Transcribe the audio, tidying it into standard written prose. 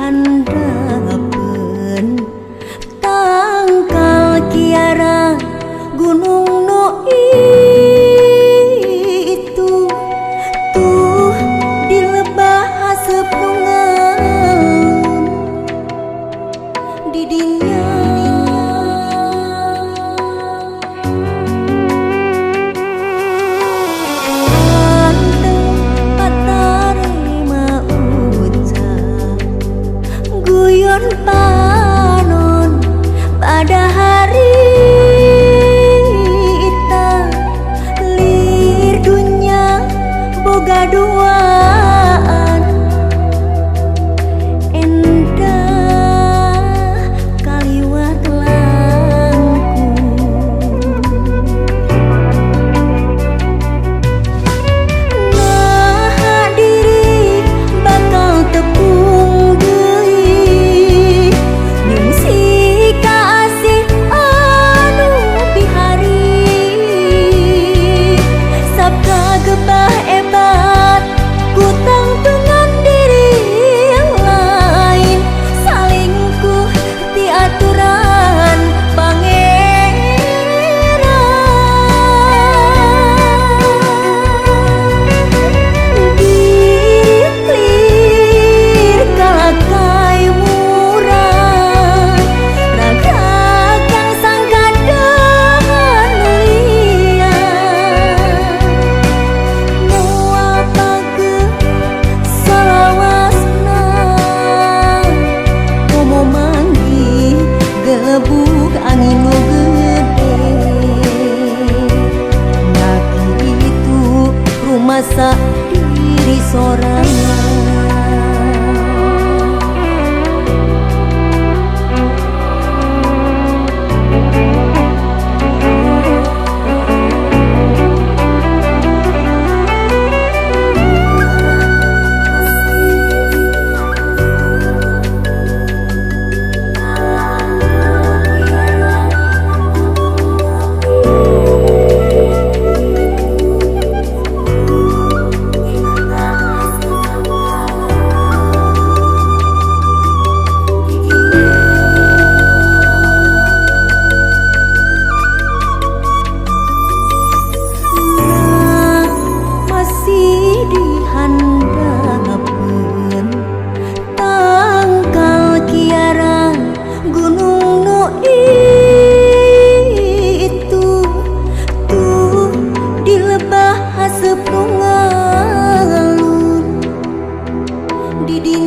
dihandapeun tangkal kiara gunung nu itu tuh dilebah haseup nu ngalun di dinya guyon panon pada hari ita lir dunya boga duaan endah kaliwat langkung nah diri bakal tepung deui nyung si kaasih anu bihari sabda gebah ebat ku tangtungan diri yang lain salingkuh ti aturan pangeran dilir kalakai murah ragagang sangka dengan lian moal pageuh salawasna komo manggih gelebuk angin nu gede ngaki itu rumasa diri sorangan masih dihandapeun tangkal kiara gunung nu itu tuh dilebah haseup nu ngalun di dinya